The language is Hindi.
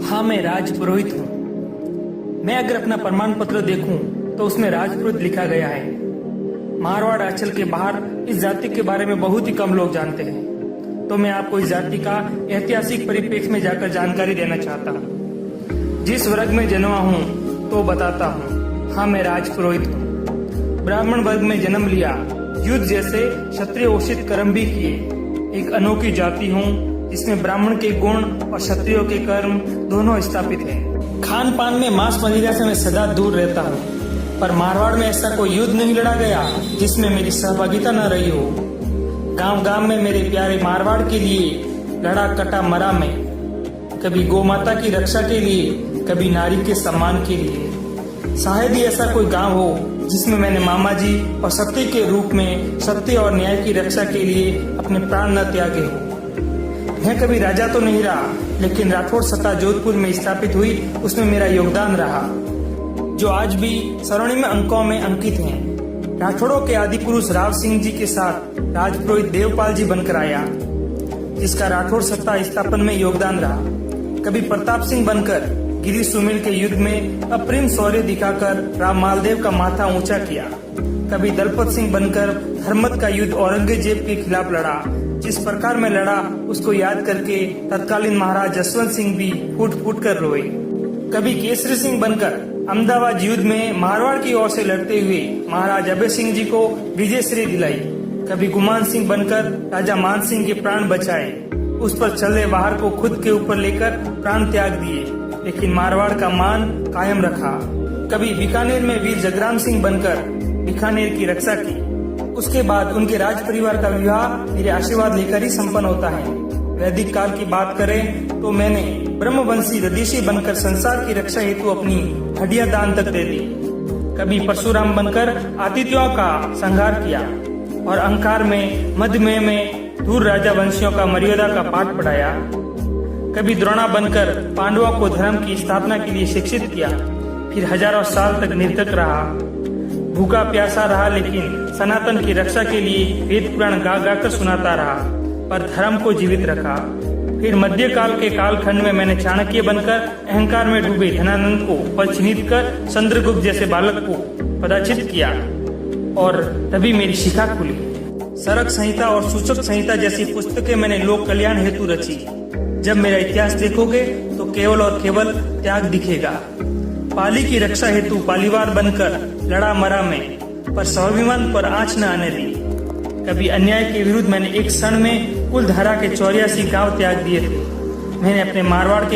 हाँ, मैं राजपुरोहित हूँ। मैं अगर अपना प्रमाण पत्र देखूं तो उसमें राजपुरोहित लिखा गया है। मारवाड़ अंचल के बाहर इस जाति के बारे में बहुत ही कम लोग जानते हैं, तो मैं आपको इस जाति का ऐतिहासिक परिप्रेक्ष्य में जाकर जानकारी देना चाहता हूँ। जिस वर्ग में जन्मा हूँ तो बताता हूँ। हाँ, मैं राजपुरोहित हूँ। ब्राह्मण वर्ग में जन्म लिया, युद्ध जैसे क्षत्रिय उचित कर्म भी किए। एक अनोखी जाति हूँ जिसमें ब्राह्मण के गुण और क्षत्रियों के कर्म दोनों स्थापित हैं। खान पान में मांस मदिरा से मैं सदा दूर रहता हूँ, पर मारवाड़ में ऐसा कोई युद्ध नहीं लड़ा गया जिसमें मेरी सहभागिता न रही हो। गांव गांव में मेरे प्यारे मारवाड़ के लिए लड़ा कटा मरा मैं, कभी गौ माता की रक्षा के लिए, कभी नारी के सम्मान के लिए। शायद ही ऐसा कोई गांव हो जिसमें मैंने मामा जी और सत्य के रूप में सत्य और न्याय की रक्षा के लिए अपने प्राण न त्यागे हो। मैं कभी राजा तो नहीं रहा, लेकिन राठौड़ सत्ता जोधपुर में स्थापित हुई उसमें मेरा योगदान रहा, जो आज भी स्वर्णिम अंकों में अंकित हैं। राठौड़ों के आदि पुरुष राव सिंह जी के साथ राजपुरोहित देवपाल जी बनकर आया, जिसका राठौड़ सत्ता स्थापन में योगदान रहा। कभी प्रताप सिंह बनकर गिरी सुमेल के युद्ध में अप्रिम शौर्य दिखाकर राम मालदेव का माथा ऊंचा किया। कभी दलपत सिंह बनकर धर्मत का युद्ध औरंगजेब के खिलाफ लड़ा। जिस प्रकार में लड़ा उसको याद करके तत्कालीन महाराज जसवंत सिंह भी फूट फूट कर रोए। कभी केसरी सिंह बनकर अहमदाबाद युद्ध में मारवाड़ की ओर से लड़ते हुए महाराज अभय सिंह जी को विजयश्री दिलाई। कभी गुमान सिंह बनकर राजा मान सिंह के प्राण बचाए, उस पर चले बाहर को खुद के ऊपर लेकर प्राण त्याग दिए, लेकिन मारवाड़ का मान कायम रखा। कभी बीकानेर में वीर जगराम सिंह बनकर बीकानेर की रक्षा की। उसके बाद उनके राज परिवार का विवाह मेरे आशीर्वाद लेकर ही संपन्न होता है। वैदिक काल की बात करें तो मैंने ब्रह्मवंशी रदीशी बनकर संसार की रक्षा हेतु अपनी हड्डियां दान तक दे दी। कभी परशुराम बनकर आतिथ्यों का संहार किया और अहंकार में मध्यमय में दूर राजा वंशियों का मर्यादा का पाठ पढ़ाया। कभी द्रोणा बनकर पांडवों को धर्म की स्थापना के लिए शिक्षित किया, फिर हजारों साल तक निर्धक रहा, भूखा प्यासा रहा, लेकिन सनातन की रक्षा के लिए वेद पुराण गा गा कर सुनाता रहा, पर धर्म को जीवित रखा। फिर मध्यकाल के कालखंड में मैंने चाणक्य बनकर अहंकार में डूबे धनानंद को पल चिन्हित कर चंद्रगुप्त जैसे बालक को पदाचित किया, और तभी मेरी शिखा खुली। सरक संहिता और सूचक संहिता जैसी पुस्तकें मैंने लोक कल्याण हेतु रची। जब मेरा इतिहास देखोगे तो केवल और केवल त्याग दिखेगा। पाली की रक्षा हेतु पालीवार बनकर लड़ा मरा मैं, पर स्वाभिमान पर आंच न आने दी। कभी अन्याय के विरुद्ध मैंने एक क्षण में कुल धारा के 84 गांव त्याग दिए थे। मैंने अपने मारवाड़ के